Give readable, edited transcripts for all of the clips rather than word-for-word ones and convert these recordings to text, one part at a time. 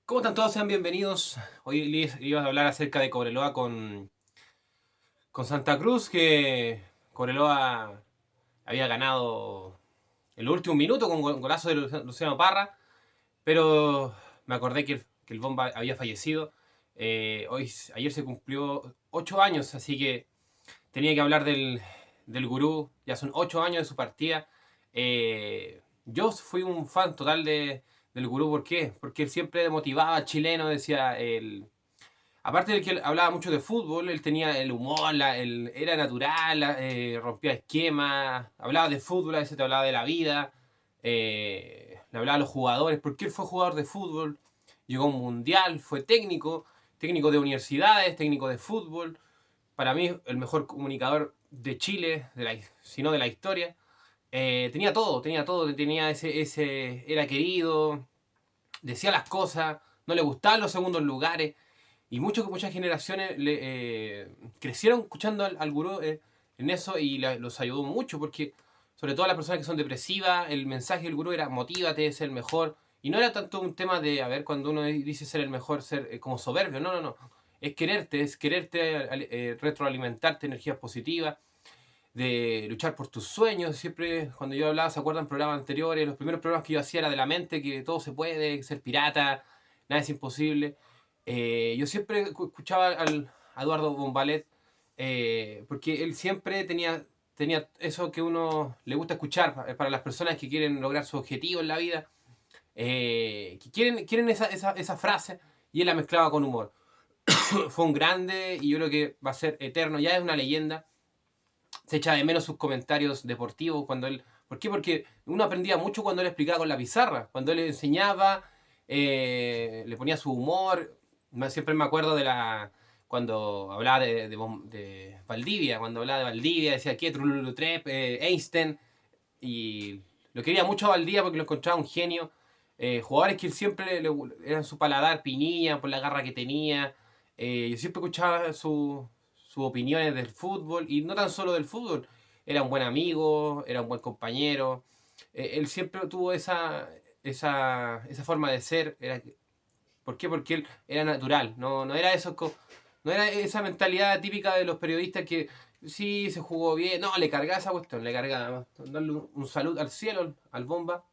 ¿Cómo están todos? Sean bienvenidos. Hoy les iba a hablar acerca de Cobreloa con Santa Cruz, que Cobreloa había ganado el último minuto con golazo de Luciano Parra, pero me acordé que el Bomba había fallecido. Ayer se cumplió 8 años, así que tenía que hablar del gurú. Ya son 8 años de su partida. Yo fui un fan total del gurú. ¿Por qué? Porque él siempre motivaba al chileno, decía, aparte de que él hablaba mucho de fútbol, él tenía el humor, era natural, rompía esquemas, hablaba de fútbol, a veces te hablaba de la vida, le hablaba a los jugadores, porque él fue jugador de fútbol, llegó a un mundial, fue técnico de universidades, técnico de fútbol, para mí el mejor comunicador de Chile, si no de la historia. Tenía todo, era querido, decía las cosas, no le gustaban los segundos lugares. Y muchas generaciones crecieron escuchando al gurú en eso y los ayudó mucho porque, sobre todo las personas que son depresivas, el mensaje del gurú era motívate, ser el mejor. Y no era tanto un tema de, a ver, cuando uno dice ser el mejor, ser como soberbio, no, no, no. Es quererte, retroalimentarte energías positivas, de luchar por tus sueños. Siempre, cuando yo hablaba, ¿se acuerdan? Programas anteriores, los primeros programas que yo hacía era de la mente, que todo se puede, ser pirata, nada es imposible. Yo siempre escuchaba a Eduardo Bombalet, porque él siempre tenía eso que uno le gusta escuchar para las personas que quieren lograr su objetivo en la vida, que quieren esa frase, y él la mezclaba con humor. Fue un grande y yo creo que va a ser eterno, ya es una leyenda. Se echa de menos sus comentarios deportivos cuando él. ¿Por qué? Porque uno aprendía mucho cuando él explicaba con la pizarra, cuando él enseñaba, le ponía su humor. Siempre me acuerdo cuando hablaba de Valdivia, cuando hablaba de Valdivia, decía que Trululutrep, Einstein, y lo quería mucho a Valdivia porque lo encontraba un genio. Jugadores que él siempre eran su paladar, Pinilla, por la garra que tenía. Yo siempre escuchaba sus opiniones del fútbol y no tan solo del fútbol. Era un buen amigo, era un buen compañero. Él siempre tuvo esa forma de ser. ¿Por qué? Porque él era natural. No era no era esa mentalidad típica de los periodistas que sí se jugó bien. No, le cargaba esa cuestión, le cargaba. Darle un saludo al cielo, al bomba.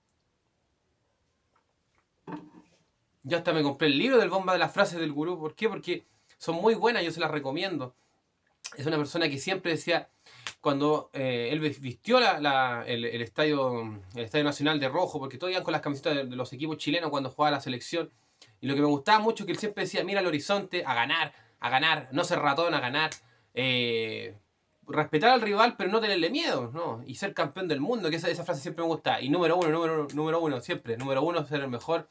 Yo hasta me compré el libro del bomba de las frases del gurú. ¿Por qué? Porque son muy buenas, yo se las recomiendo. Es una persona que siempre decía, cuando él vistió el estadio nacional de rojo, porque todos iban con las camisetas de los equipos chilenos cuando jugaba la selección, y lo que me gustaba mucho es que él siempre decía, mira el horizonte, a ganar, no ser ratón, a ganar, eh, respetar al rival, pero no tenerle miedo, ¿no? Y ser campeón del mundo, que esa frase siempre me gusta. Y número uno, siempre, número uno, ser el mejor.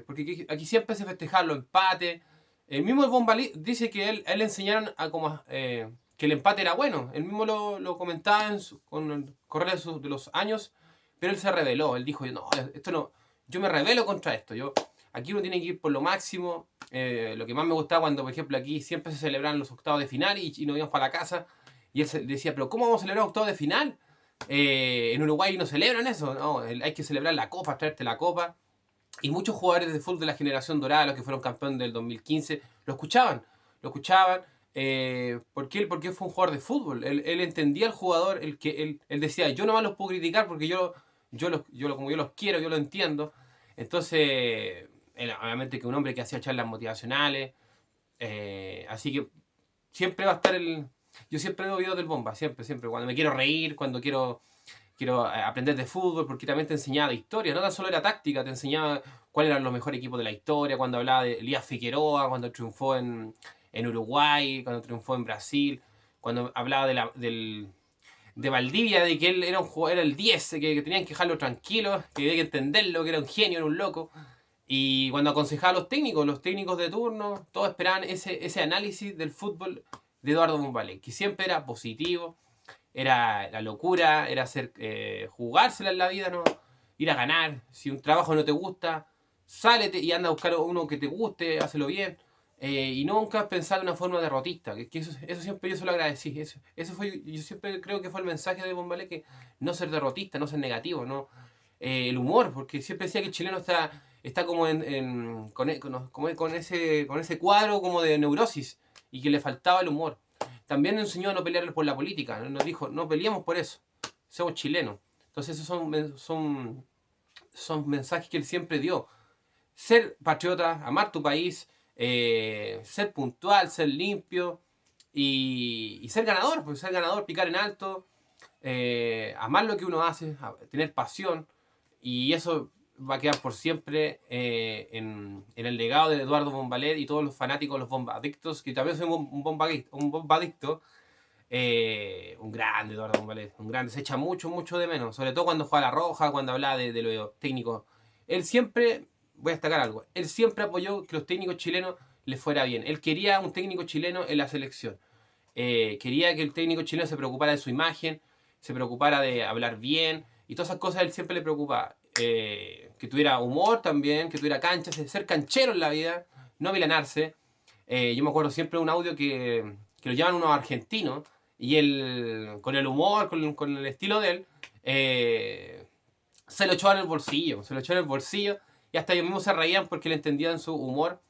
Porque aquí siempre se festejaban los empates. El mismo Bombalí dice que él le enseñaron que el empate era bueno. Él mismo lo comentaba con el correr de los años, pero él se rebeló. Él dijo, no, esto no, yo me rebelo contra esto. Aquí uno tiene que ir por lo máximo. Lo que más me gustaba cuando, por ejemplo, aquí siempre se celebran los octavos de final y nos íbamos para la casa. Y él decía, pero ¿cómo vamos a celebrar octavos de final? En Uruguay no celebran eso. No, hay que celebrar la copa, traerte la copa. Y muchos jugadores de fútbol de la generación dorada, los que fueron campeones del 2015, lo escuchaban. ¿Por qué fue un jugador de fútbol? Él entendía al jugador, él decía, yo nomás los puedo criticar porque como yo los quiero, yo lo entiendo. Entonces, obviamente que un hombre que hacía charlas motivacionales, así que siempre va a estar Yo siempre veo videos del Bomba, siempre, siempre. Cuando me quiero reír, cuando quiero aprender de fútbol, porque también te enseñaba de historia, no tan solo era táctica, te enseñaba cuáles eran los mejores equipos de la historia, cuando hablaba de Elías Figueroa, cuando triunfó en Uruguay, cuando triunfó en Brasil, cuando hablaba de Valdivia, de que él era un jugador, era el 10, que tenían que dejarlo tranquilo, que había que entenderlo, que era un genio, era un loco. Y cuando aconsejaba a los técnicos de turno, todos esperaban ese análisis del fútbol de Eduardo Mombale, que siempre era positivo, era la locura, era jugársela en la vida, ¿no? Ir a ganar. Si un trabajo no te gusta, sálete y anda a buscar uno que te guste, hazlo bien. Y nunca pensar de una forma derrotista. Eso siempre yo se lo agradecí. Eso fue, yo siempre creo que fue el mensaje de Bombale, que no ser derrotista, no ser negativo, ¿no? El humor, porque siempre decía que el chileno está está como con ese cuadro como de neurosis y que le faltaba el humor. También nos enseñó a no pelear por la política, nos dijo, no peleemos por eso, somos chilenos. Entonces esos son mensajes que él siempre dio. Ser patriota, amar tu país, ser puntual, ser limpio y ser ganador, pues ser ganador, picar en alto, amar lo que uno hace, tener pasión, y eso va a quedar por siempre en el legado de Eduardo Bombalet y todos los fanáticos, los bombadictos, que también soy un bombadicto. Un grande Eduardo Bombalet, un grande, se echa mucho, mucho de menos, sobre todo cuando juega a la roja, cuando habla de lo técnico. Él siempre, voy a destacar algo, él siempre apoyó que los técnicos chilenos le fuera bien. Él quería un técnico chileno en la selección. Quería que el técnico chileno se preocupara de su imagen, se preocupara de hablar bien y todas esas cosas a él siempre le preocupaba. Que tuviera humor también, que tuviera canchas, ser canchero en la vida, no milanarse. Yo me acuerdo siempre de un audio que lo llaman unos argentinos y él, con el humor, con el estilo de él, se lo echó en el bolsillo, se lo echó en el bolsillo y hasta ellos mismos se reían porque le entendían su humor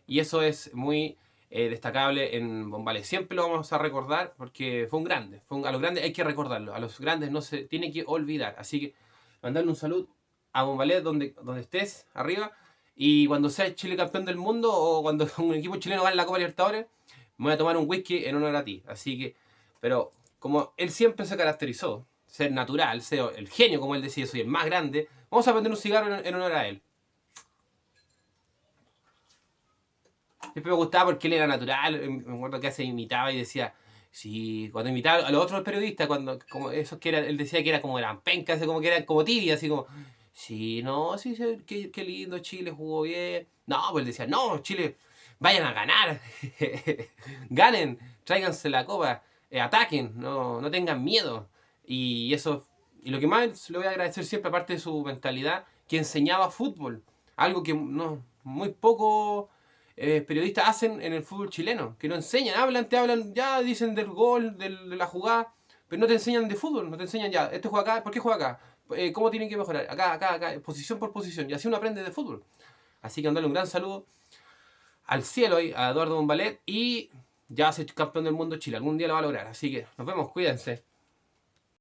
y eso es muy destacable en Bombales. Siempre lo vamos a recordar porque fue un grande. A los grandes hay que recordarlo. A los grandes no se tiene que olvidar. Así que mandarle un saludo a Bombalé donde estés, arriba. Y cuando sea Chile campeón del mundo o cuando un equipo chileno gane la Copa Libertadores, me voy a tomar un whisky en honor a ti. Así que, pero como él siempre se caracterizó, ser natural, ser el genio, como él decía, soy el más grande, vamos a prender un cigarro en honor a él. Siempre me gustaba porque él era natural. Me acuerdo que se imitaba y decía, sí, cuando imitaba a los otros periodistas, cuando, como esos que era, él decía que era como eran pencas, como que eran como tibias, así como, sí, no, sí, sí, qué lindo, Chile jugó bien. No, pues él decía, no, Chile, vayan a ganar, ganen, tráiganse la copa, ataquen, no tengan miedo. Y eso, y lo que más le voy a agradecer siempre, aparte de su mentalidad, que enseñaba fútbol, algo que no, muy poco periodistas hacen en el fútbol chileno, que no enseñan, te hablan, ya dicen del gol, de la jugada, pero no te enseñan de fútbol, no te enseñan ya, este juega acá, ¿por qué juega acá? ¿Cómo tienen que mejorar? Acá, posición por posición, y así uno aprende de fútbol. Así que mandarle un gran saludo al cielo hoy a Eduardo Bombalet y ya va a ser campeón del mundo Chile, algún día lo va a lograr, así que nos vemos, cuídense.